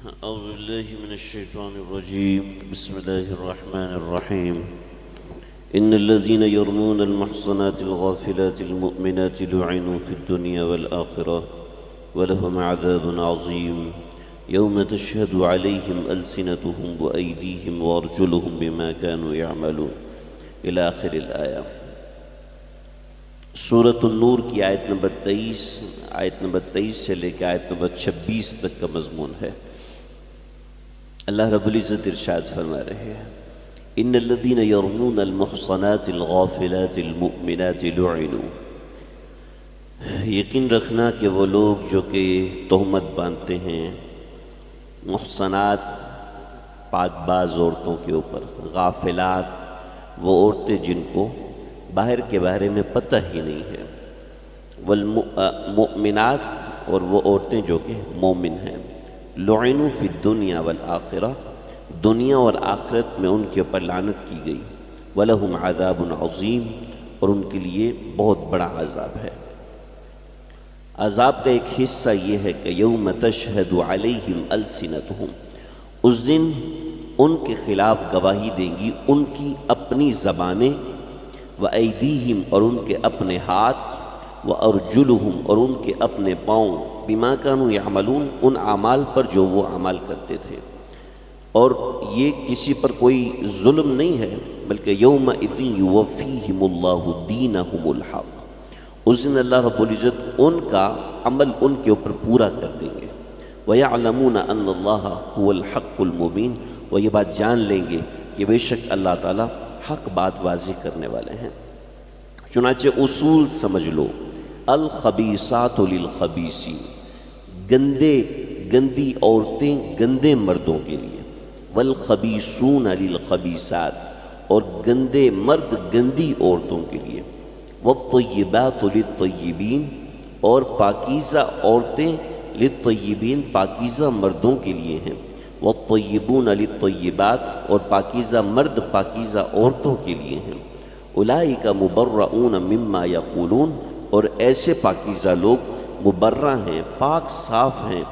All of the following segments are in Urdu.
أعوذ بالله من الشيطان الرجيم. بسم الله الرحمن الرحيم. إن الذين يرمون المحصنات الغافلات المؤمنات لعنوا في الدنيا والآخرة ولهم عذاب عظيم يوم تشهد عليهم ألسنتهم وأيديهم وأرجلهم بما كانوا يعملون إلى آخر الآية. سورة النور کی آیت نمبر 23 سے لے کے آیت نمبر 26 تک کا مضمون ہے. اللہ رب العزت ارشاد فرما رہے ہیں ان الذين يرمون المحصنات الغافلات المؤمنات لعنوا. یقین رکھنا کہ وہ لوگ جو کہ تہمت باندھتے ہیں محصنات پاک باز عورتوں کے اوپر، غافلات وہ عورتیں جن کو باہر کے بارے میں پتہ ہی نہیں ہے، والمؤمنات اور وہ عورتیں جو کہ مومن ہیں، لعنوا فی الدنیا والآخرہ دنیا اور آخرت میں ان کے اوپر لعنت کی گئی، وَلَهُمْ عَذَابٌ عَظِيمٌ اور ان کے لیے بہت بڑا عذاب ہے. عذاب کا ایک حصہ یہ ہے کہ یوم تشہد علیہم السنتہم، اس دن ان کے خلاف گواہی دیں گی ان کی اپنی زبانیں، وَأَيْدِيهِمْ اور ان کے اپنے ہاتھ، وَأَرْجُلُهُمْ اور ان کے اپنے پاؤں، بِمَا كَانُوا يَعْمَلُونَ ان اعمال پر جو وہ عمل کرتے تھے. اور یہ کسی پر کوئی ظلم نہیں ہے، بلکہ يَوْمَئِذٍ يُوَفِّيهِمُ اللَّهُ دِينَهُمُ الْحَقَّ، اس دن اللہ رب العزت ان کا عمل ان کے اوپر پورا کر دیں گے. وَيَعْلَمُونَ أَنَّ اللَّهَ هُوَ الْحَقُّ الْمُبِينُ، وہ یہ بات جان لیں گے کہ بے شک اللہ تعالیٰ حق بات واضح کرنے والے ہیں. چنانچہ اصول سمجھ لو، الخبیثات للخبیثین، گندی عورتیں گندے مردوں کے لیے، والخبیثون للخبیثات اور گندے مرد گندی عورتوں کے لیے، والطیبات للطیبین اور پاکیزہ عورتیں للطیبین پاکیزہ مردوں کے لیے ہیں، والطیبون للطیبات اور پاکیزہ مرد پاکیزہ عورتوں کے لیے ہیں. اولئک مبرؤون مما یقولون اور ایسے پاکیزہ لوگ مبرہ ہیں، پاک صاف ہیں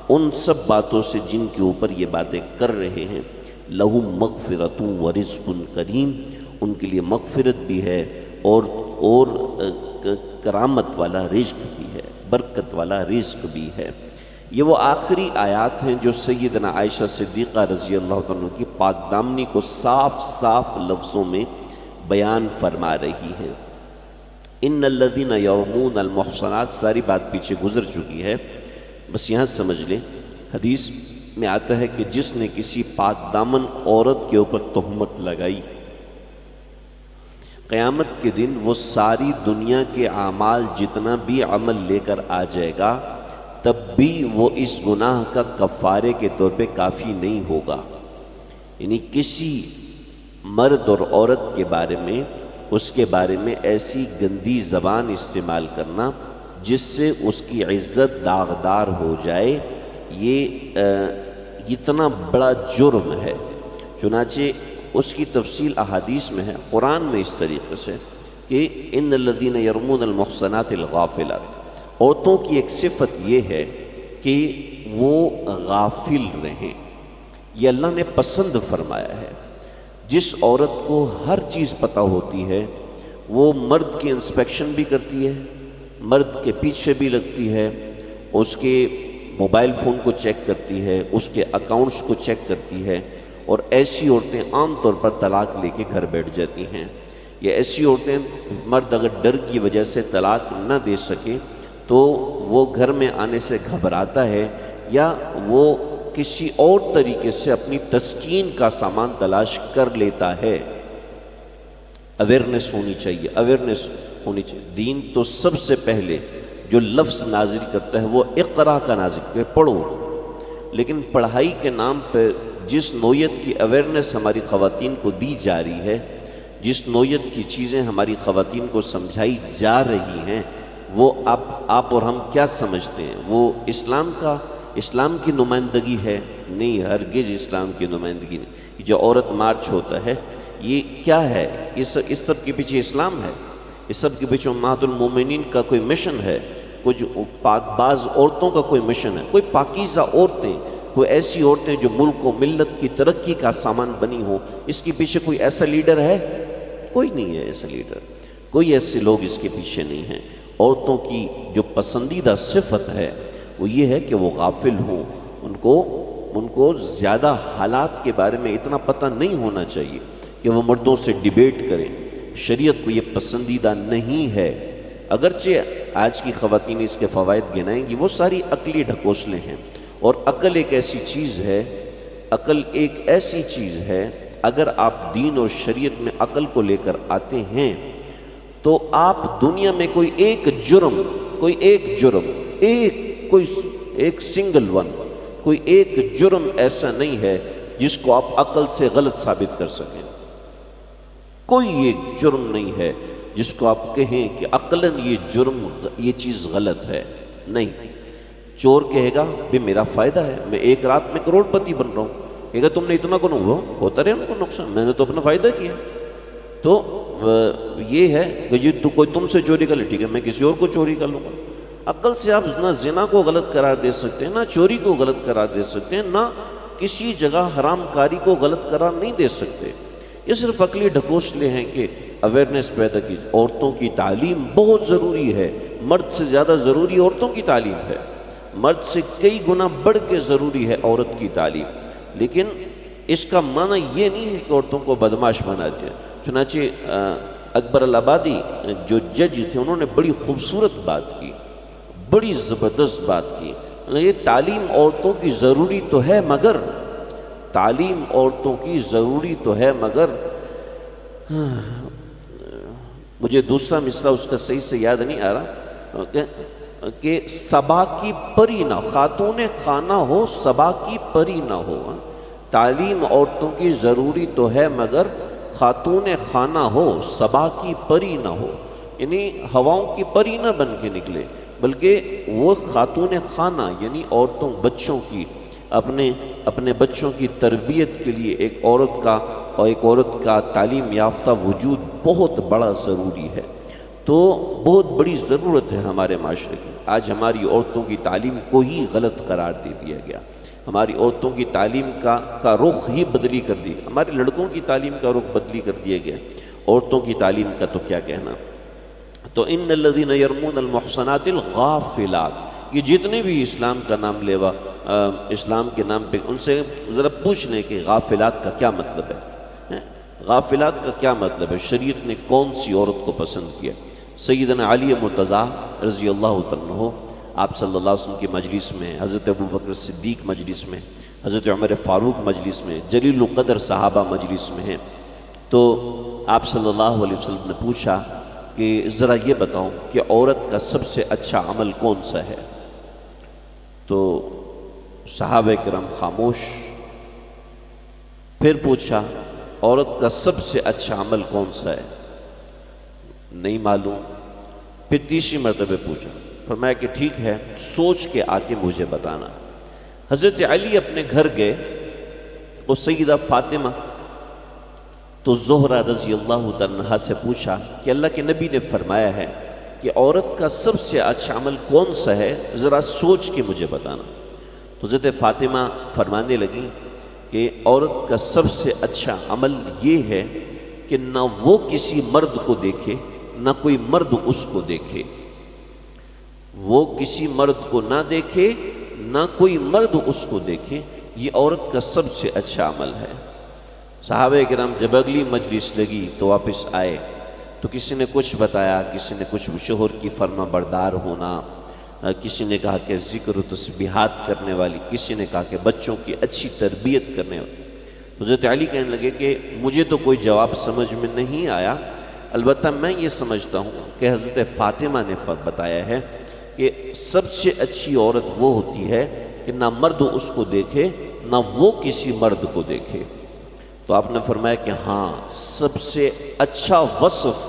ان سب باتوں سے جن کے اوپر یہ باتیں کر رہے ہیں. لہم مغفرۃ ورزق کریم، ان کے لیے مغفرت بھی ہے اور کرامت والا رزق بھی ہے، برکت والا رزق بھی ہے. یہ وہ آخری آیات ہیں جو سیدنا عائشہ صدیقہ رضی اللہ عنہ کی پاک دامنی کو صاف لفظوں میں بیان فرما رہی ہیں. ان الذین یرمون المحصنات، ساری بات پیچھے گزر چکی ہے، بس یہاں سمجھ لیں. حدیث میں آتا ہے کہ جس نے کسی پاک دامن عورت کے اوپر تہمت لگائی، قیامت کے دن وہ ساری دنیا کے اعمال جتنا بھی عمل لے کر آ جائے گا، تب بھی وہ اس گناہ کا کفارے کے طور پہ کافی نہیں ہوگا. یعنی کسی مرد اور عورت کے بارے میں، اس کے بارے میں ایسی گندی زبان استعمال کرنا جس سے اس کی عزت داغدار ہو جائے، یہ اتنا بڑا جرم ہے. چنانچہ اس کی تفصیل احادیث میں ہے، قرآن میں اس طریقے سے کہ ان الذین یرمون المحصنات الغافلات، عورتوں کی ایک صفت یہ ہے کہ وہ غافل رہیں. یہ اللہ نے پسند فرمایا ہے. جس عورت کو ہر چیز پتہ ہوتی ہے، وہ مرد کی انسپیکشن بھی کرتی ہے، مرد کے پیچھے بھی لگتی ہے، اس کے موبائل فون کو چیک کرتی ہے، اس کے اکاؤنٹس کو چیک کرتی ہے. اور ایسی عورتیں عام طور پر طلاق لے کے گھر بیٹھ جاتی ہیں. یہ ایسی عورتیں، مرد اگر ڈر کی وجہ سے طلاق نہ دے سکے تو وہ گھر میں آنے سے گھبراتا ہے، یا وہ کسی اور طریقے سے اپنی تسکین کا سامان تلاش کر لیتا ہے. اویئرنیس ہونی چاہیے. دین تو سب سے پہلے جو لفظ نازل کرتا ہے وہ اقرا کا نازل کرتا ہے، پڑھو. لیکن پڑھائی کے نام پہ جس نوعیت کی اویئرنیس ہماری خواتین کو دی جا رہی ہے، جس نوعیت کی چیزیں ہماری خواتین کو سمجھائی جا رہی ہیں، وہ آپ اور ہم کیا سمجھتے ہیں؟ وہ اسلام کی نمائندگی ہے؟ نہیں، ہرگز اسلام کی نمائندگی نہیں. جو عورت مارچ ہوتا ہے یہ کیا ہے؟ اس سب کے پیچھے اسلام ہے. اس سب کے پیچھے امہات المومنین کا کوئی مشن ہے، کچھ پاک باز عورتوں کا کوئی مشن ہے، کوئی پاکیزہ عورتیں، کوئی ایسی عورتیں جو ملک و ملت کی ترقی کا سامان بنی ہوں، اس کے پیچھے کوئی ایسا لیڈر ہے؟ کوئی نہیں ہے ایسا لیڈر، کوئی ایسے لوگ اس کے پیچھے نہیں ہیں۔ عورتوں کی جو پسندیدہ صفت ہے وہ یہ ہے کہ وہ غافل ہوں، ان کو زیادہ حالات کے بارے میں اتنا پتہ نہیں ہونا چاہیے کہ وہ مردوں سے ڈیبیٹ کریں۔ شریعت کو یہ پسندیدہ نہیں ہے، اگرچہ آج کی خواتین اس کے فوائد گنائیں گی، وہ ساری عقلی ڈھکوسلیں ہیں۔ اور عقل ایک ایسی چیز ہے، عقل ایک ایسی چیز ہے، اگر آپ دین اور شریعت میں عقل کو لے کر آتے ہیں تو آپ دنیا میں کوئی ایک سنگل ون، کوئی ایک جرم ایسا نہیں ہے جس کو آپ عقل سے غلط ثابت کر سکیں۔ کوئی ایک جرم نہیں ہے جس کو آپ کہیں کہ عقلاً یہ چیز غلط ہے، نہیں۔ چور کہے گا بھی میرا فائدہ ہے، میں ایک رات میں کروڑ پتی بن رہا ہوں، کہے گا تم نے اتنا کو ہوتا رہے ان کو نقصان، میں نے تو اپنا فائدہ کیا۔ تو یہ ہے کہ تو کوئی تم سے چوری کر لے، ٹھیک ہے میں کسی اور کو چوری کر لوں گا۔ عقل سے آپ نہ زنا کو غلط قرار دے سکتے ہیں، نہ چوری کو غلط قرار دے سکتے ہیں، نہ کسی جگہ حرام کاری کو غلط قرار نہیں دے سکتے۔ یہ صرف عقلی ڈھکوسلے ہیں کہ اویئرنیس پیدا کی۔ عورتوں کی تعلیم بہت ضروری ہے، مرد سے زیادہ ضروری عورتوں کی تعلیم ہے، مرد سے کئی گنا بڑھ کے ضروری ہے عورت کی تعلیم، لیکن اس کا معنی یہ نہیں ہے کہ عورتوں کو بدماش بنا دیا۔ چنانچہ اکبر الآبادی جو جج تھے انہوں نے بڑی خوبصورت بات کی، بڑی زبردست بات کی۔ یہ تعلیم عورتوں کی ضروری تو ہے مگر تعلیم عورتوں کی ضروری تو ہے مگر مجھے دوسرا مصرع اس کا صحیح سے یاد نہیں آ رہا کہ صبا کی پری نہ، خاتون خانہ ہو صبا کی پری نہ ہو۔ تعلیم عورتوں کی ضروری تو ہے مگر خاتون خانہ ہو صبا کی پری نہ ہو، یعنی ہواؤں کی پری نہ بن کے نکلے، بلکہ وہ خاتون خانہ یعنی عورتوں بچوں کی اپنے بچوں کی تربیت کے لیے ایک عورت کا تعلیم یافتہ وجود بہت بڑا ضروری ہے۔ تو بہت بڑی ضرورت ہے ہمارے معاشرے کی۔ آج ہماری عورتوں کی تعلیم کو ہی غلط قرار دے دیا گیا، ہماری عورتوں کی تعلیم کا رخ ہی بدلی کر دی، ہمارے لڑکوں کی تعلیم کا رخ بدلی کر دیا گیا، عورتوں کی تعلیم کا تو کیا کہنا۔ تو ان الذین یرمون المحصنات الغافلات، یہ جتنے بھی اسلام کا نام لیوا اسلام کے نام پہ، ان سے ذرا پوچھ لیں کہ غافلات کا کیا مطلب ہے، غافلات کا کیا مطلب ہے، شریعت نے کون سی عورت کو پسند کیا۔ سیدنا علی مرتضیٰ رضی اللہ عنہ آپ صلی اللہ علیہ وسلم کی مجلس میں، حضرت ابوبکر صدیق مجلس میں، حضرت عمر فاروق مجلس میں، جلیل القدر صحابہ مجلس میں ہیں، تو آپ صلی اللہ علیہ وسلم نے پوچھا کہ ذرا یہ بتاؤں کہ عورت کا سب سے اچھا عمل کون سا ہے؟ تو صحابہ کرام خاموش۔ پھر پوچھا عورت کا سب سے اچھا عمل کون سا ہے؟ نہیں معلوم۔ پھر تیسری مرتبہ پوچھا، فرمایا کہ ٹھیک ہے سوچ کے آ کے مجھے بتانا۔ حضرت علی اپنے گھر گئے، اور سیدہ فاطمہ تو زہرہ رضی اللہ عنہا سے پوچھا کہ اللہ کے نبی نے فرمایا ہے کہ عورت کا سب سے اچھا عمل کون سا ہے، ذرا سوچ کے مجھے بتانا۔ تو حضرت فاطمہ فرمانے لگی کہ عورت کا سب سے اچھا عمل یہ ہے کہ نہ وہ کسی مرد کو دیکھے نہ کوئی مرد اس کو دیکھے، وہ کسی مرد کو نہ دیکھے نہ کوئی مرد اس کو دیکھے، یہ عورت کا سب سے اچھا عمل ہے۔ صحابہ کرام جب اگلی مجلس لگی تو واپس آئے، تو کسی نے کچھ بتایا، کسی نے کچھ شوہر کی فرما بردار ہونا، کسی نے کہا کہ ذکر و تسبیحات کرنے والی، کسی نے کہا کہ بچوں کی اچھی تربیت کرنے والی۔ حضرت علی کہنے لگے کہ مجھے تو کوئی جواب سمجھ میں نہیں آیا، البتہ میں یہ سمجھتا ہوں کہ حضرت فاطمہ نے بتایا ہے کہ سب سے اچھی عورت وہ ہوتی ہے کہ نہ مرد اس کو دیکھے نہ وہ کسی مرد کو دیکھے۔ تو آپ نے فرمایا کہ ہاں سب سے اچھا وصف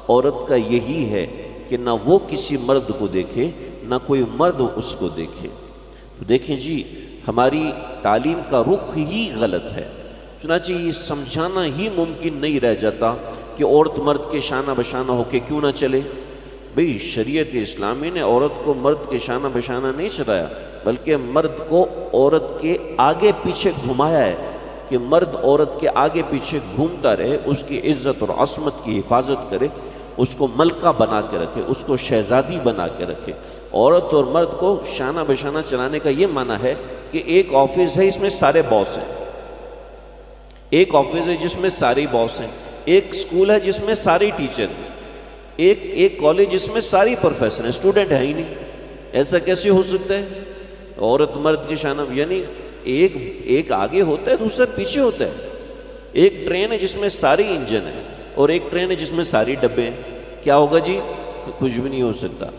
عورت کا یہی ہے کہ نہ وہ کسی مرد کو دیکھے نہ کوئی مرد اس کو دیکھے۔ تو دیکھیں جی ہماری تعلیم کا رخ ہی غلط ہے، چنانچہ یہ سمجھانا ہی ممکن نہیں رہ جاتا کہ عورت مرد کے شانہ بشانہ ہو کے کیوں نہ چلے۔ بھئی شریعت اسلامی نے عورت کو مرد کے شانہ بشانہ نہیں چلایا، بلکہ مرد کو عورت کے آگے پیچھے گھمایا ہے کہ مرد عورت کے آگے پیچھے گھومتا رہے، اس کی عزت اور عصمت کی حفاظت کرے، اس کو ملکہ بنا کے رکھے، اس کو شہزادی بنا کے رکھے۔ عورت اور مرد کو شانہ بشانہ چلانے کا یہ معنی ہے کہ ایک آفس ہے، اس میں سارے باس ہیں، ایک آفس ہے جس میں سارے باس ہیں، ایک اسکول ہے جس میں سارے ٹیچر ہیں، ایک کالج جس میں ساری پروفیسر ہیں، اسٹوڈنٹ ہے ہی نہیں۔ ایسا کیسے ہو سکتا ہے؟ عورت مرد کی شانہ، یعنی ایک آگے ہوتا ہے، دوسرا پیچھے ہوتا ہے۔ ایک ٹرین ہے جس میں ساری انجن ہے اور ایک ٹرین ہے جس میں ساری ڈبے ہیں، کیا ہوگا جی؟ کچھ بھی نہیں ہو سکتا۔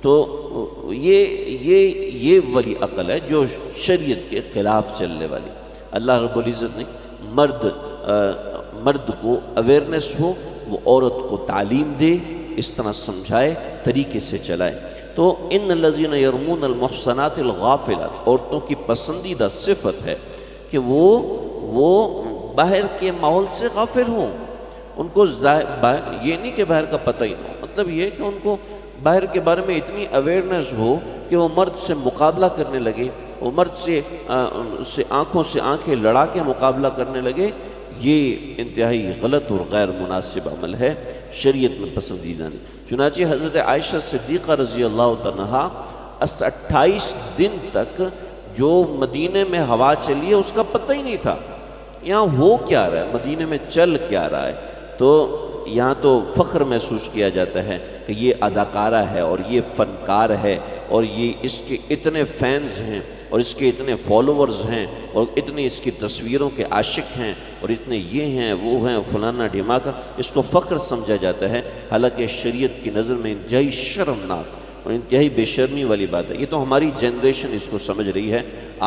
تو یہ ولی عقل ہے جو شریعت کے خلاف چلنے والی۔ اللہ رب العزت نے مرد کو اویئرنیس ہو، وہ عورت کو تعلیم دے، اس طرح سمجھائے، طریقے سے چلائے۔ تو ان الذین یرمون المحصنات الغافلات، عورتوں کی پسندیدہ صفت ہے کہ وہ باہر کے ماحول سے غافل ہوں، ان کو یہ نہیں کہ باہر کا پتہ ہی نہ ہو، مطلب یہ کہ ان کو باہر کے بارے میں اتنی اویئرنیس ہو کہ وہ مرد سے مقابلہ کرنے لگے، وہ مرد سے آنکھوں سے آنکھیں لڑا کے مقابلہ کرنے لگے۔ یہ انتہائی غلط اور غیر مناسب عمل ہے، شریعت میں پسندیدہ نہیں۔ چنانچہ حضرت عائشہ صدیقہ رضی اللہ عنہا 28 دن تک جو مدینے میں ہوا چلی ہے اس کا پتہ ہی نہیں تھا، یہاں ہو کیا رہا ہے، مدینے میں چل کیا رہا ہے۔ تو یہاں تو فخر محسوس کیا جاتا ہے کہ یہ اداکارہ ہے اور یہ فنکار ہے اور یہ اس کے اتنے فینز ہیں اور اس کے اتنے فالوورز ہیں اور اتنے اس کی تصویروں کے عاشق ہیں اور اتنے یہ ہیں وہ ہیں فلانا ڈھماکا، اس کو فخر سمجھا جاتا ہے، حالانکہ شریعت کی نظر میں انتہائی شرمناک اور انتہائی بے شرمی والی بات ہے۔ یہ تو ہماری جنریشن اس کو سمجھ رہی ہے،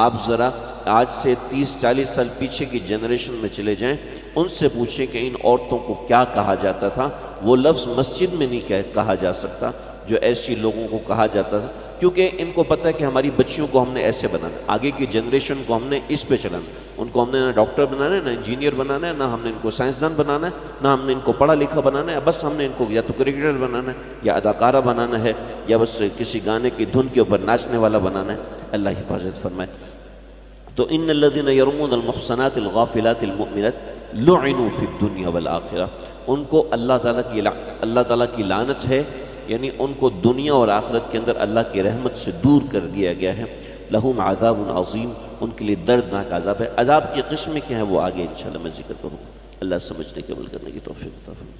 آپ ذرا آج سے 30-40 سال پیچھے کی جنریشن میں چلے جائیں، ان سے پوچھیں کہ ان عورتوں کو کیا کہا جاتا تھا۔ وہ لفظ مسجد میں نہیں کہا جا سکتا جو ایسی لوگوں کو کہا جاتا تھا، کیونکہ ان کو پتہ ہے کہ ہماری بچیوں کو ہم نے ایسے بنانا، آگے کی جنریشن کو ہم نے اس پہ چلانا، ان کو ہم نے نہ ڈاکٹر بنانا ہے، نہ انجینئر بنانا ہے، نہ ہم نے ان کو سائنسدان بنانا ہے، نہ ہم نے ان کو پڑھا لکھا بنانا ہے، بس ہم نے ان کو یا تو کرکٹر بنانا ہے یا اداکارہ بنانا ہے یا بس کسی گانے کی دھن کے اوپر ناچنے والا بنانا ہے۔ اللہ حفاظت فرمائے۔ تو ان الذین یرمون المحصنات الغافلات المؤمنات لعنوا فی الدنیا والآخرہ، ان کو اللہ تعالیٰ کی لعنت ہے، یعنی ان کو دنیا اور آخرت کے اندر اللہ کی رحمت سے دور کر دیا گیا ہے۔ لہم عذاب عظیم، ان کے لیے دردناک عذاب ہے۔ عذاب کی قسمیں کیا ہیں وہ آگے انشاءاللہ میں ذکر کروں گا۔ اللہ سمجھنے کے عمل کرنے کی توفیق عطا فرمائے۔